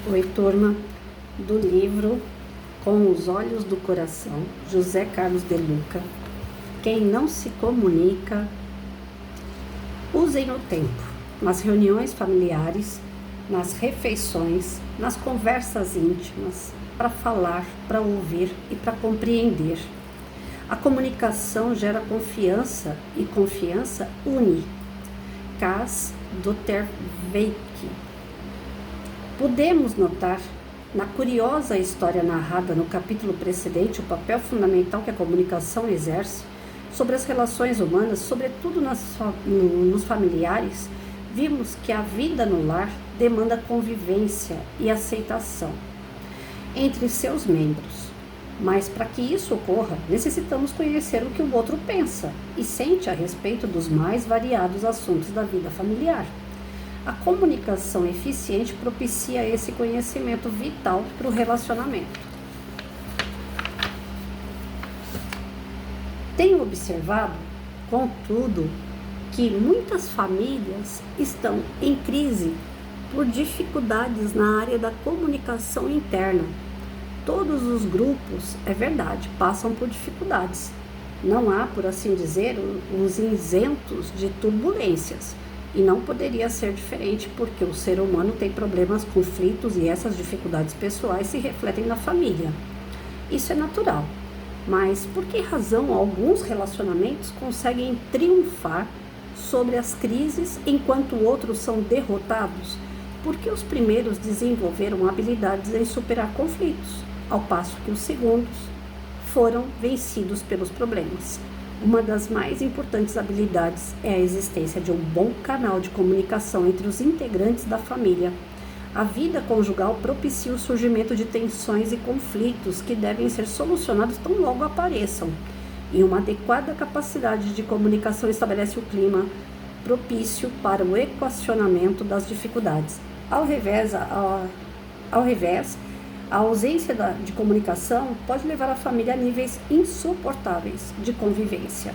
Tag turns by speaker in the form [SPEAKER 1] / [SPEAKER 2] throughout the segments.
[SPEAKER 1] Oi, turma, do livro Com os Olhos do Coração, José Carlos de Luca. Quem não se comunica, usem o tempo, nas reuniões familiares, nas refeições, nas conversas íntimas, para falar, para ouvir e para compreender. A comunicação gera confiança e confiança une. Cas Dotterweck. Podemos notar, na curiosa história narrada no capítulo precedente, o papel fundamental que a comunicação exerce sobre as relações humanas, sobretudo nos familiares. Vimos que a vida no lar demanda convivência e aceitação entre seus membros. Mas para que isso ocorra, necessitamos conhecer o que o outro pensa e sente a respeito dos mais variados assuntos da vida familiar. A comunicação eficiente propicia esse conhecimento vital para o relacionamento. Tenho observado, contudo, que muitas famílias estão em crise por dificuldades na área da comunicação interna. Todos os grupos, é verdade, passam por dificuldades. Não há, por assim dizer, os isentos de turbulências. E não poderia ser diferente, porque o ser humano tem problemas, conflitos, e essas dificuldades pessoais se refletem na família. Isso é natural. Mas por que razão alguns relacionamentos conseguem triunfar sobre as crises, enquanto outros são derrotados? Porque os primeiros desenvolveram habilidades em superar conflitos, ao passo que os segundos foram vencidos pelos problemas. Uma das mais importantes habilidades é a existência de um bom canal de comunicação entre os integrantes da família. A vida conjugal propicia o surgimento de tensões e conflitos que devem ser solucionados tão logo apareçam. E uma adequada capacidade de comunicação estabelece o clima propício para o equacionamento das dificuldades. Ao revés, a ausência de comunicação pode levar a família a níveis insuportáveis de convivência.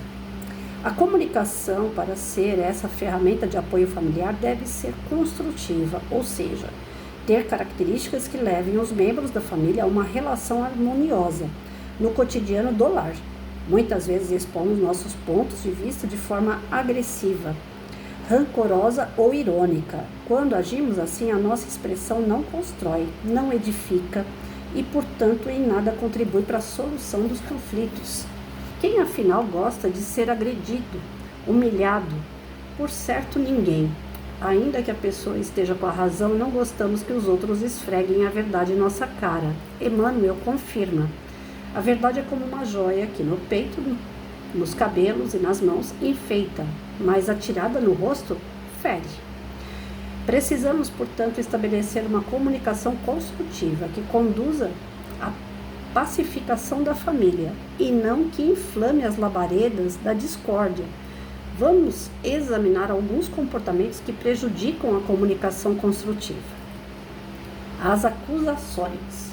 [SPEAKER 1] A comunicação, para ser essa ferramenta de apoio familiar, deve ser construtiva, ou seja, ter características que levem os membros da família a uma relação harmoniosa no cotidiano do lar. Muitas vezes expomos nossos pontos de vista de forma agressiva, rancorosa ou irônica. Quando agimos assim, a nossa expressão não constrói, não edifica e, portanto, em nada contribui para a solução dos conflitos. Quem, afinal, gosta de ser agredido, humilhado? Por certo, ninguém. Ainda que a pessoa esteja com a razão, não gostamos que os outros esfreguem a verdade em nossa cara. Emmanuel confirma. A verdade é como uma joia que no peito, nos cabelos e nas mãos enfeita, mas atirada no rosto, fere. Precisamos, portanto, estabelecer uma comunicação construtiva que conduza à pacificação da família e não que inflame as labaredas da discórdia. Vamos examinar alguns comportamentos que prejudicam a comunicação construtiva. As acusações.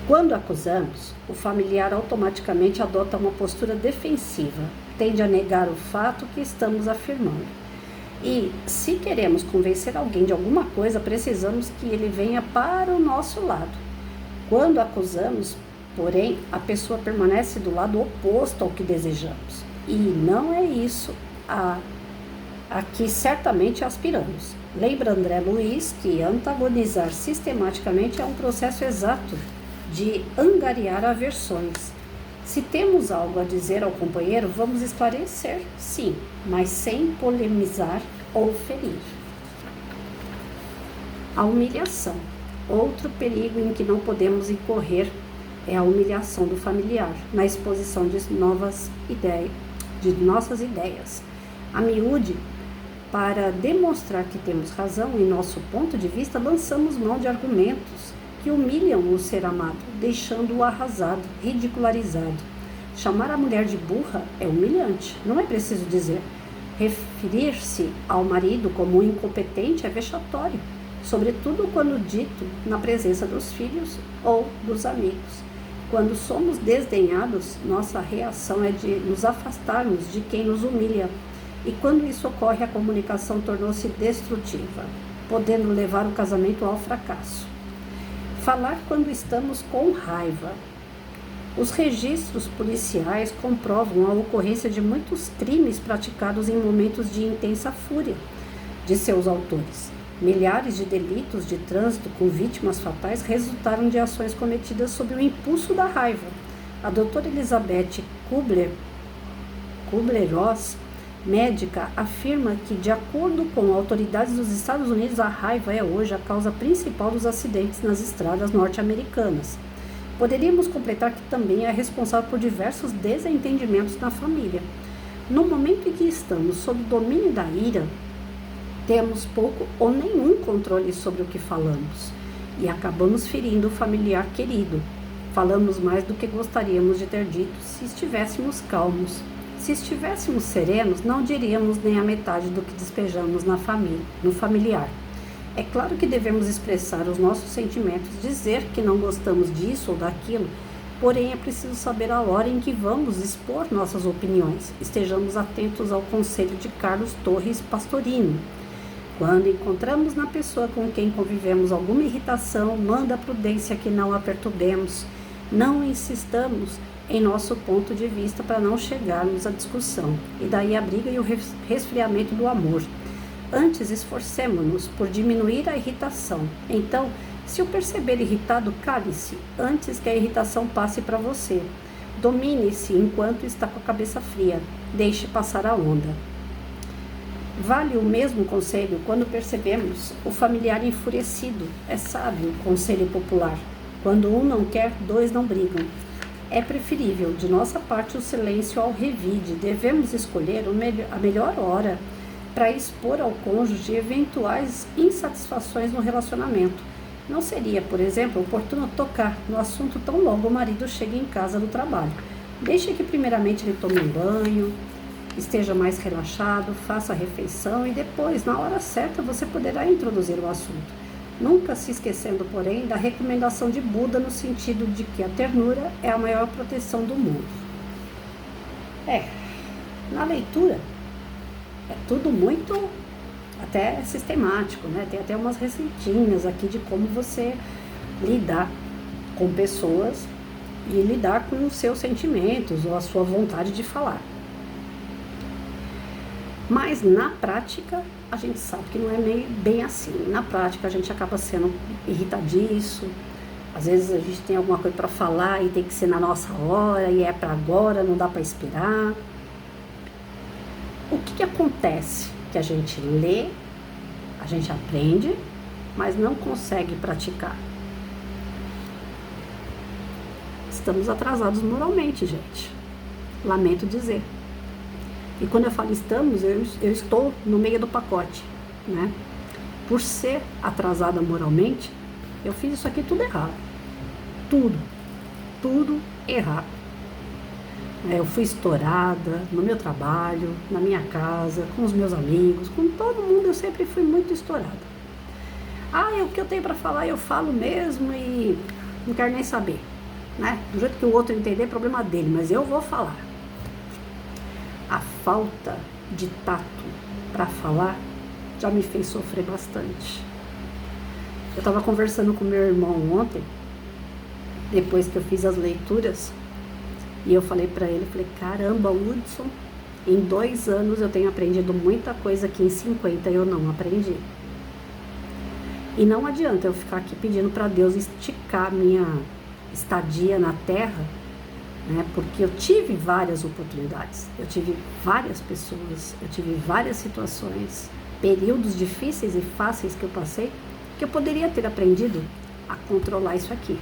[SPEAKER 1] Quando acusamos, o familiar automaticamente adota uma postura defensiva, tende a negar o fato que estamos afirmando. E, se queremos convencer alguém de alguma coisa, precisamos que ele venha para o nosso lado. Quando acusamos, porém, a pessoa permanece do lado oposto ao que desejamos. E não é isso a que certamente aspiramos. Lembra André Luiz que antagonizar sistematicamente é um processo exato de angariar aversões. Se temos algo a dizer ao companheiro, vamos esclarecer, sim, mas sem polemizar ou ferir. A humilhação. Outro perigo em que não podemos incorrer é a humilhação do familiar, na exposição de nossas ideias. A miúde, para demonstrar que temos razão em nosso ponto de vista, lançamos mão de argumentos que humilham o ser amado, deixando-o arrasado, ridicularizado. Chamar a mulher de burra é humilhante, não é preciso dizer. Referir-se ao marido como incompetente é vexatório, sobretudo quando dito na presença dos filhos ou dos amigos. Quando somos desdenhados, nossa reação é de nos afastarmos de quem nos humilha, e quando isso ocorre, a comunicação tornou-se destrutiva. podendo levar o casamento ao fracasso. Falar quando estamos com raiva. Os registros policiais comprovam a ocorrência de muitos crimes praticados em momentos de intensa fúria de seus autores. Milhares de delitos de trânsito com vítimas fatais resultaram de ações cometidas sob o impulso da raiva. A doutora Elizabeth Kubler-Ross, médica, afirma que, de acordo com autoridades dos Estados Unidos, a raiva é hoje a causa principal dos acidentes nas estradas norte-americanas. Poderíamos completar que também é responsável por diversos desentendimentos na família. No momento em que estamos sob o domínio da ira, temos pouco ou nenhum controle sobre o que falamos e acabamos ferindo o familiar querido. Falamos mais do que gostaríamos de ter dito se estivéssemos calmos. Se estivéssemos serenos, não diríamos nem a metade do que despejamos na família, no familiar. É claro que devemos expressar os nossos sentimentos, dizer que não gostamos disso ou daquilo, porém é preciso saber a hora em que vamos expor nossas opiniões. Estejamos atentos ao conselho de Carlos Torres Pastorino. Quando encontramos na pessoa com quem convivemos alguma irritação, manda a prudência que não a perturbemos. Não insistamos em nosso ponto de vista para não chegarmos à discussão, e daí a briga e o resfriamento do amor. Antes, esforcemo-nos por diminuir a irritação. Então, se o perceber irritado, cale-se, antes que a irritação passe para você. Domine-se enquanto está com a cabeça fria. Deixe passar a onda. Vale o mesmo conselho quando percebemos o familiar enfurecido. É sábio o conselho popular. Quando um não quer, dois não brigam. É preferível, de nossa parte, o silêncio ao revide. Devemos escolher a melhor hora para expor ao cônjuge eventuais insatisfações no relacionamento. Não seria, por exemplo, oportuno tocar no assunto tão logo o marido chegue em casa do trabalho. Deixe que primeiramente ele tome um banho, esteja mais relaxado, faça a refeição e depois, na hora certa, você poderá introduzir o assunto. Nunca se esquecendo, porém, da recomendação de Buda no sentido de que a ternura é a maior proteção do mundo. Na leitura, é tudo muito até sistemático, né? Tem até umas receitinhas aqui de como você lidar com pessoas e lidar com os seus sentimentos ou a sua vontade de falar. Mas na prática, a gente sabe que não é bem assim. Na prática, a gente acaba sendo irritadiço. Às vezes a gente tem alguma coisa para falar e tem que ser na nossa hora, e é para agora, não dá para esperar. O que acontece? Que a gente lê, a gente aprende, mas não consegue praticar. Estamos atrasados moralmente, gente. Lamento dizer. E quando eu falo estamos, eu estou no meio do pacote, né? Por ser atrasada moralmente, eu fiz isso aqui tudo errado. Tudo errado. Eu fui estourada no meu trabalho, na minha casa, com os meus amigos, com todo mundo eu sempre fui muito estourada. O que eu tenho para falar eu falo mesmo e não quero nem saber, né? Do jeito que o outro entender é problema dele, mas eu vou falar. A falta de tato para falar já me fez sofrer bastante. Eu estava conversando com meu irmão ontem, depois que eu fiz as leituras, e eu falei para ele, caramba, Hudson, em 2 anos eu tenho aprendido muita coisa que em 50 eu não aprendi. E não adianta eu ficar aqui pedindo para Deus esticar minha estadia na Terra, né? Porque eu tive várias oportunidades, eu tive várias pessoas, eu tive várias situações, períodos difíceis e fáceis que eu passei, que eu poderia ter aprendido a controlar isso aqui.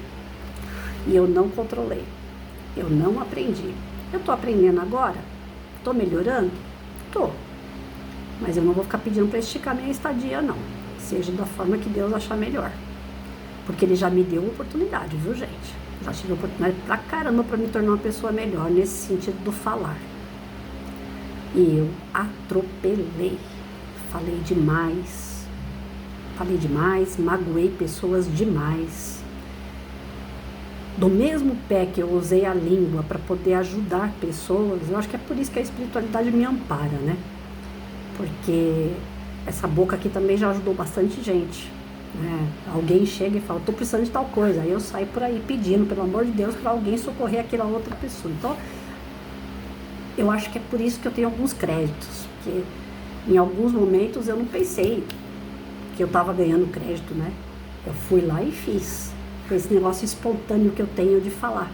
[SPEAKER 1] E eu não controlei, eu não aprendi. Eu estou aprendendo agora? Estou melhorando? Estou. Mas eu não vou ficar pedindo para esticar minha estadia, não. Seja da forma que Deus achar melhor. Porque Ele já me deu oportunidade, viu, gente? Já tive oportunidade pra caramba para me tornar uma pessoa melhor nesse sentido do falar. E eu atropelei. Falei demais, magoei pessoas demais. Do mesmo pé que eu usei a língua para poder ajudar pessoas, eu acho que é por isso que a espiritualidade me ampara, né? Porque essa boca aqui também já ajudou bastante gente, né? Alguém chega e fala, tô precisando de tal coisa, aí eu saio por aí pedindo, pelo amor de Deus, para alguém socorrer aquela outra pessoa. Então, eu acho que é por isso que eu tenho alguns créditos, porque em alguns momentos eu não pensei que eu estava ganhando crédito, né? Eu fui lá e fiz, com esse negócio espontâneo que eu tenho de falar.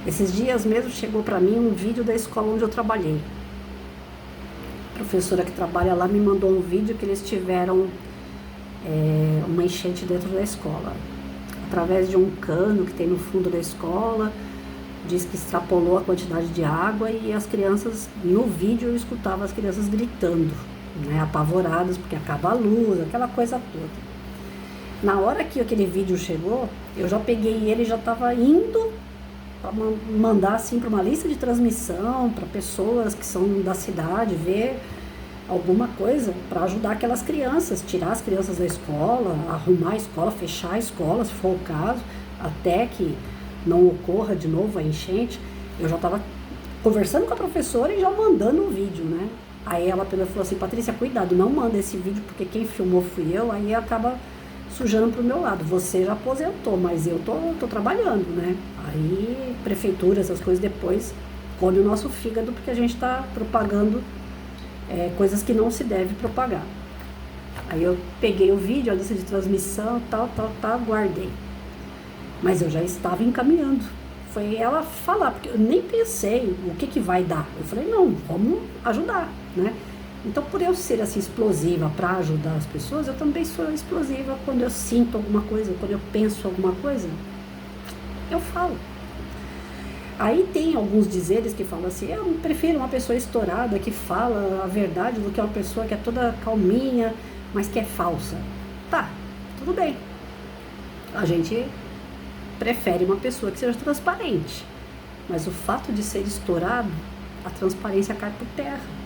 [SPEAKER 1] Esses dias mesmo chegou para mim um vídeo da escola onde eu trabalhei. A professora que trabalha lá me mandou um vídeo que eles tiveram uma enchente dentro da escola. Através de um cano que tem no fundo da escola, diz que extrapolou a quantidade de água e as crianças, no vídeo eu escutava as crianças gritando, né, apavoradas porque acaba a luz, aquela coisa toda. Na hora que aquele vídeo chegou, eu já peguei ele e já estava indo para mandar assim para uma lista de transmissão, para pessoas que são da cidade, ver alguma coisa para ajudar aquelas crianças, tirar as crianças da escola, arrumar a escola, fechar a escola, se for o caso, até que não ocorra de novo a enchente. Eu já estava conversando com a professora e já mandando o vídeo, né? Aí ela falou assim, Patrícia, cuidado, não manda esse vídeo, porque quem filmou fui eu, aí acaba sujando pro meu lado. Você já aposentou, mas eu tô trabalhando, né? Aí, prefeitura, essas coisas depois come o nosso fígado, porque a gente está propagando coisas que não se deve propagar. Aí eu peguei o vídeo, a lista de transmissão, tal, guardei. Mas eu já estava encaminhando. Foi ela falar, porque eu nem pensei o que vai dar. Eu falei, não, vamos ajudar, né? Então, por eu ser assim explosiva para ajudar as pessoas, eu também sou explosiva quando eu sinto alguma coisa, quando eu penso alguma coisa, eu falo. Aí tem alguns dizeres que falam assim, eu prefiro uma pessoa estourada que fala a verdade do que uma pessoa que é toda calminha, mas que é falsa. Tá, tudo bem. A gente prefere uma pessoa que seja transparente, mas o fato de ser estourado, a transparência cai por terra.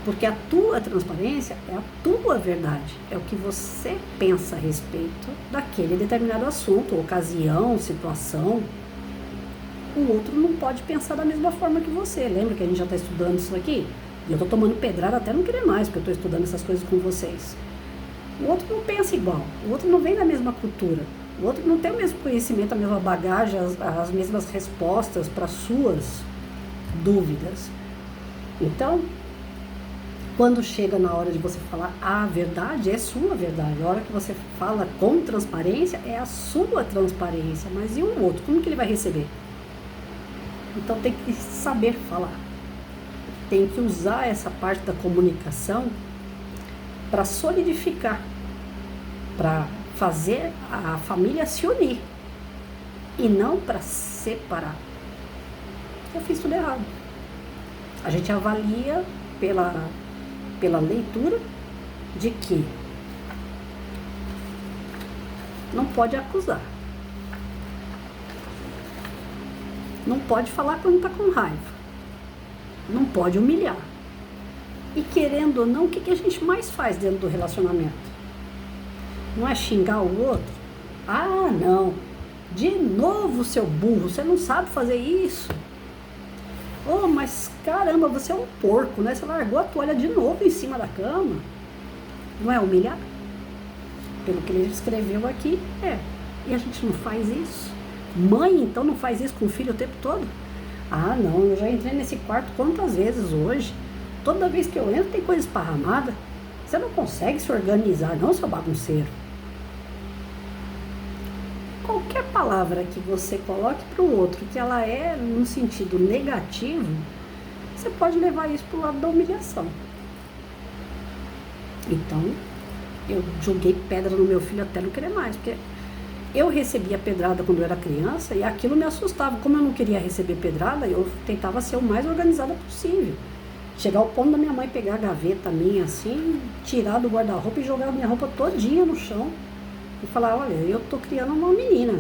[SPEAKER 1] Porque a tua transparência é a tua verdade, é o que você pensa a respeito daquele determinado assunto, ocasião, situação. O outro não pode pensar da mesma forma que você. Lembra que a gente já está estudando isso aqui? E eu estou tomando pedrada até não querer mais, porque eu estou estudando essas coisas com vocês. O outro não pensa igual, o outro não vem da mesma cultura, o outro não tem o mesmo conhecimento, a mesma bagagem, as mesmas respostas para suas dúvidas. Então, quando chega na hora de você falar a verdade, é sua verdade. A hora que você fala com transparência, é a sua transparência. Mas e o outro? Como que ele vai receber? Então tem que saber falar. Tem que usar essa parte da comunicação para solidificar, para fazer a família se unir e não para separar. Eu fiz tudo errado. A gente avalia pela leitura de que não pode acusar, não pode falar quando está com raiva, não pode humilhar. E querendo ou não, o que a gente mais faz dentro do relacionamento? Não é xingar o outro? Ah, não, de novo, seu burro, você não sabe fazer isso. Oh, mas caramba, você é um porco, né? Você largou a toalha de novo em cima da cama. Não é humilhar? Pelo que ele escreveu aqui, E a gente não faz isso? Mãe, então, não faz isso com o filho o tempo todo? Ah, não, eu já entrei nesse quarto quantas vezes hoje. Toda vez que eu entro tem coisa esparramada. Você não consegue se organizar, não, seu bagunceiro. Qualquer palavra que você coloque para o outro, que ela é no sentido negativo, você pode levar isso para o lado da humilhação. Então, eu joguei pedra no meu filho até não querer mais, porque eu recebia pedrada quando eu era criança e aquilo me assustava. Como eu não queria receber pedrada, eu tentava ser o mais organizada possível. Chegar ao ponto da minha mãe pegar a gaveta minha assim, tirar do guarda-roupa e jogar a minha roupa todinha no chão. E falar, olha, eu tô criando uma menina.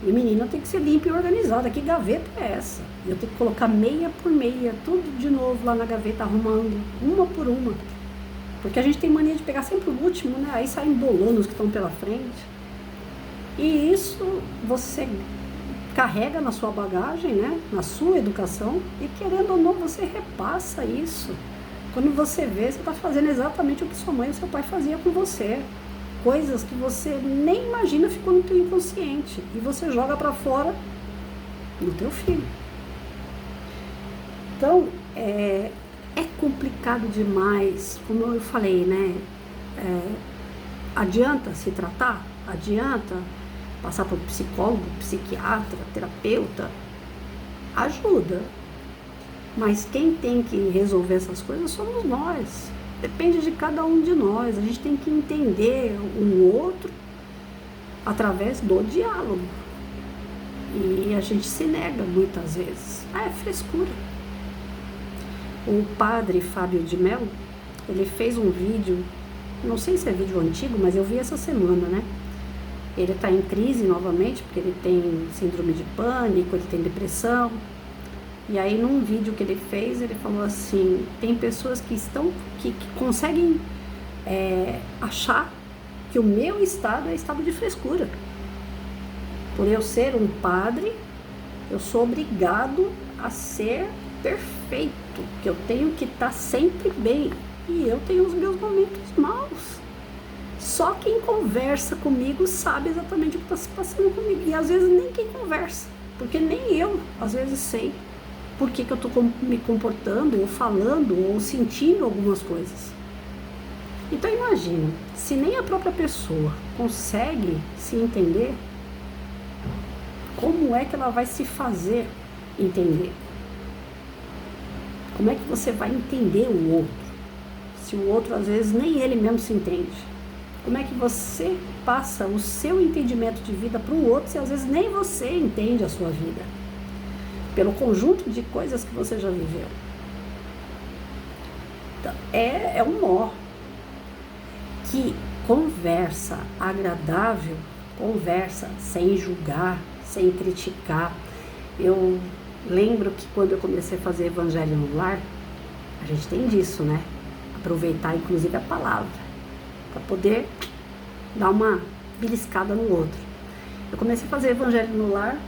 [SPEAKER 1] E menina tem que ser limpa e organizada. Que gaveta é essa? E eu tenho que colocar meia por meia, tudo de novo lá na gaveta, arrumando, uma por uma. Porque a gente tem mania de pegar sempre o último, né? Aí saem embolando os que estão pela frente. E isso você carrega na sua bagagem, né? Na sua educação. E querendo ou não, você repassa isso Quando você vê, você está fazendo exatamente o que sua mãe e seu pai faziam com você. Coisas que você nem imagina ficou no teu inconsciente. E você joga para fora no teu filho. Então, é complicado demais. Como eu falei, né? Adianta se tratar? Adianta passar por psicólogo, psiquiatra, terapeuta? Ajuda. Mas quem tem que resolver essas coisas somos nós. Depende de cada um de nós. A gente tem que entender um outro através do diálogo. E a gente se nega muitas vezes. É frescura. O padre Fábio de Mello, ele fez um vídeo, não sei se é vídeo antigo, mas eu vi essa semana, né? Ele está em crise novamente, porque ele tem síndrome de pânico, ele tem depressão. E aí, num vídeo que ele fez, ele falou assim, tem pessoas que conseguem achar que o meu estado é estado de frescura. Por eu ser um padre, eu sou obrigado a ser perfeito, que eu tenho que estar sempre bem. E eu tenho os meus momentos maus. Só quem conversa comigo sabe exatamente o que está se passando comigo. E às vezes nem quem conversa, porque nem eu, às vezes, sei por que eu estou me comportando, ou falando, ou sentindo algumas coisas. Então imagina, se nem a própria pessoa consegue se entender, como é que ela vai se fazer entender? Como é que você vai entender o outro? Se o outro, às vezes, nem ele mesmo se entende. Como é que você passa o seu entendimento de vida para o outro, se às vezes nem você entende a sua vida? Pelo conjunto de coisas que você já viveu. Então, é um nó. Que conversa agradável, conversa sem julgar, sem criticar. Eu lembro que quando eu comecei a fazer Evangelho no Lar, a gente tem disso, né? Aproveitar, inclusive, a palavra, para poder dar uma beliscada no outro. Eu comecei a fazer Evangelho no Lar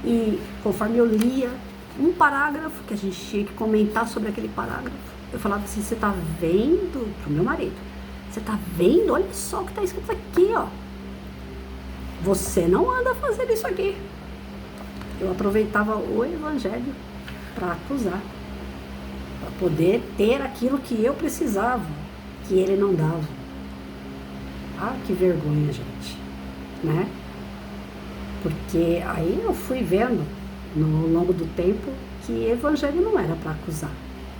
[SPEAKER 1] e, conforme eu lia um parágrafo, que a gente tinha que comentar sobre aquele parágrafo, eu falava assim, você tá vendo, pro meu marido, você tá vendo? Olha só o que tá escrito aqui, ó. Você não anda fazendo isso aqui. Eu aproveitava o Evangelho para acusar, para poder ter aquilo que eu precisava, que ele não dava. Ah, que vergonha, gente, né? Porque aí eu fui vendo, no longo do tempo, que Evangelho não era para acusar.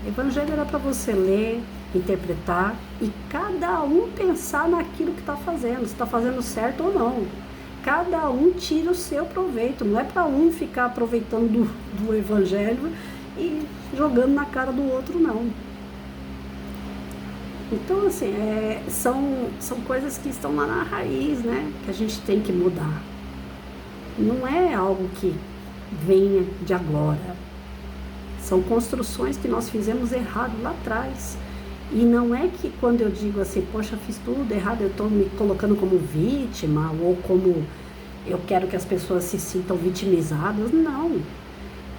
[SPEAKER 1] Evangelho era para você ler, interpretar e cada um pensar naquilo que está fazendo, se está fazendo certo ou não. Cada um tira o seu proveito, não é para um ficar aproveitando do Evangelho e jogando na cara do outro, não. Então, assim, são coisas que estão lá na raiz, né? Que a gente tem que mudar. Não é algo que venha de agora. São construções que nós fizemos errado lá atrás. E não é que quando eu digo assim, poxa, fiz tudo errado, eu estou me colocando como vítima ou como eu quero que as pessoas se sintam vitimizadas. Não.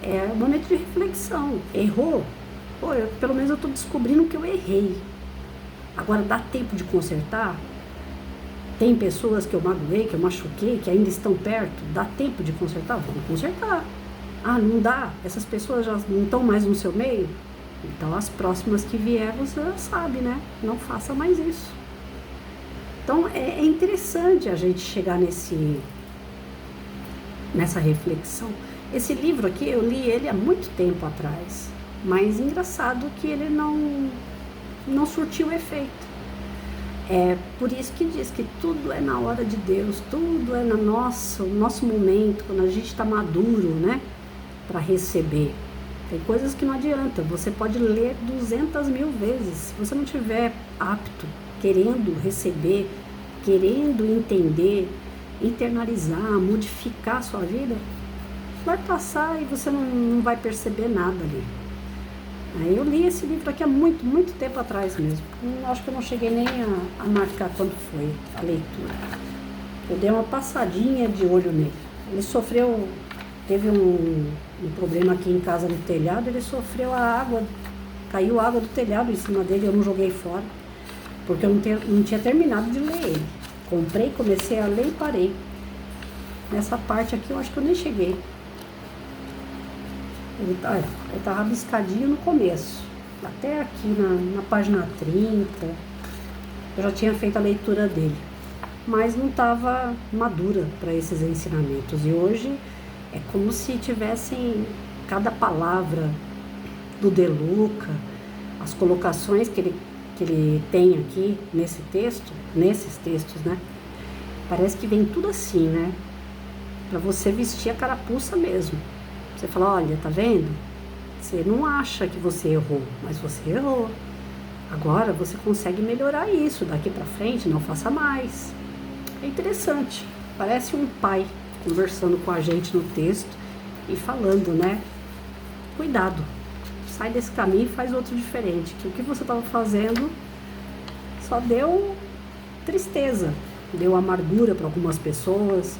[SPEAKER 1] É um momento de reflexão. Errou? Pô, pelo menos eu estou descobrindo que eu errei. Agora, dá tempo de consertar? Tem pessoas que eu magoei, que eu machuquei, que ainda estão perto? Dá tempo de consertar? Vamos consertar. Ah, não dá? Essas pessoas já não estão mais no seu meio? Então, as próximas que vier, você já sabe, né? Não faça mais isso. Então, é interessante a gente chegar nessa reflexão. Esse livro aqui, eu li ele há muito tempo atrás. Mas, engraçado que ele não surtiu efeito. É por isso que diz que tudo é na hora de Deus, tudo é no nosso momento, quando a gente está maduro, né? Para receber. Tem coisas que não adianta, você pode ler 200.000 vezes, se você não estiver apto, querendo receber, querendo entender, internalizar, modificar a sua vida, vai passar e você não vai perceber nada ali. Aí eu li esse livro aqui há muito, muito tempo atrás mesmo. Acho que eu não cheguei nem a marcar quando foi a leitura. Eu dei uma passadinha de olho nele. Ele teve um problema aqui em casa no telhado, ele sofreu a água Caiu água do telhado em cima dele, eu não joguei fora, porque eu não tinha terminado de ler ele. Comprei, comecei a ler e parei. Nessa parte aqui eu acho que eu nem cheguei. Ele tá rabiscadinho no começo. Até aqui na página 30, eu já tinha feito a leitura dele. Mas não estava madura para esses ensinamentos. E hoje é como se tivessem cada palavra do De Luca, as colocações que ele tem aqui nesses textos, né? Parece que vem tudo assim, né? Para você vestir a carapuça mesmo. Você fala, olha, tá vendo? Você não acha que você errou, mas você errou. Agora você consegue melhorar isso. Daqui para frente, não faça mais. É interessante. Parece um pai conversando com a gente no texto e falando, né? Cuidado. Sai desse caminho e faz outro diferente. Que o que você estava fazendo só deu tristeza, deu amargura para algumas pessoas.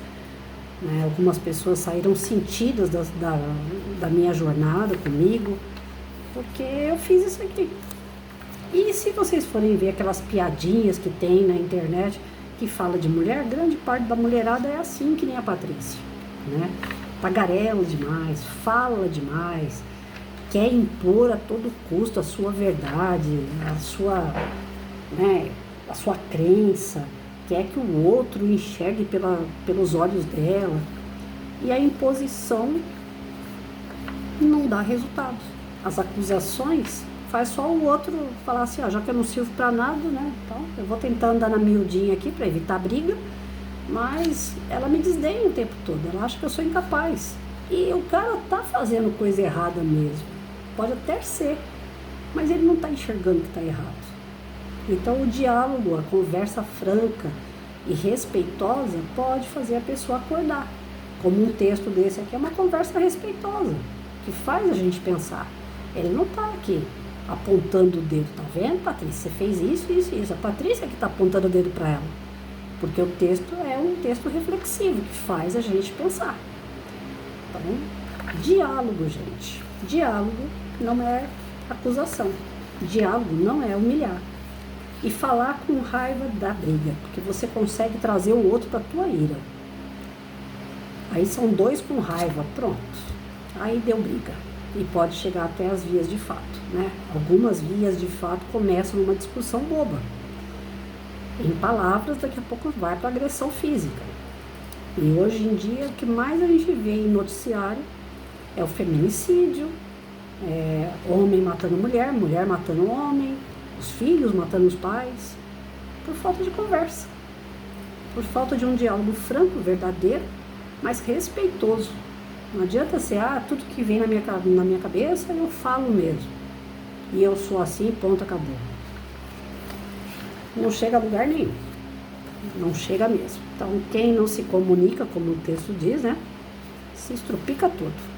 [SPEAKER 1] Né? Algumas pessoas saíram sentidas da minha jornada comigo, porque eu fiz isso aqui. E se vocês forem ver aquelas piadinhas que tem na internet que fala de mulher, grande parte da mulherada é assim, que nem a Patrícia, né? Tagarela demais, fala demais, quer impor a todo custo a sua verdade, a sua crença, quer que o outro enxergue pelos olhos dela. E a imposição não dá resultado. As acusações faz só o outro falar assim, ó, já que eu não sirvo para nada, né? Então eu vou tentar andar na miudinha aqui para evitar briga, mas ela me desdenha o tempo todo, ela acha que eu sou incapaz. E o cara tá fazendo coisa errada mesmo. Pode até ser, mas ele não tá enxergando que tá errado. Então o diálogo, a conversa franca e respeitosa pode fazer a pessoa acordar. Como um texto desse aqui é uma conversa respeitosa, que faz a gente pensar. Ele não tá aqui apontando o dedo, tá vendo, Patrícia? Você fez isso, isso, isso. A Patrícia que tá apontando o dedo para ela. Porque o texto é um texto reflexivo, que faz a gente pensar. Então, diálogo, gente. Diálogo não é acusação. Diálogo não é humilhar. E falar com raiva da briga, porque você consegue trazer o outro para tua ira. Aí são dois com raiva, pronto. Aí deu briga. E pode chegar até as vias de fato, né? Algumas vias de fato começam numa discussão boba. Em palavras, daqui a pouco vai para agressão física. E hoje em dia, o que mais a gente vê em noticiário é o feminicídio, homem matando mulher, mulher matando homem, os filhos matando os pais, por falta de conversa, por falta de um diálogo franco, verdadeiro, mas respeitoso. Não adianta ser, tudo que vem na minha cabeça eu falo mesmo. E eu sou assim, ponto, acabou. Não chega a lugar nenhum. Não chega mesmo. Então, quem não se comunica, como o texto diz, né, se estrupica tudo.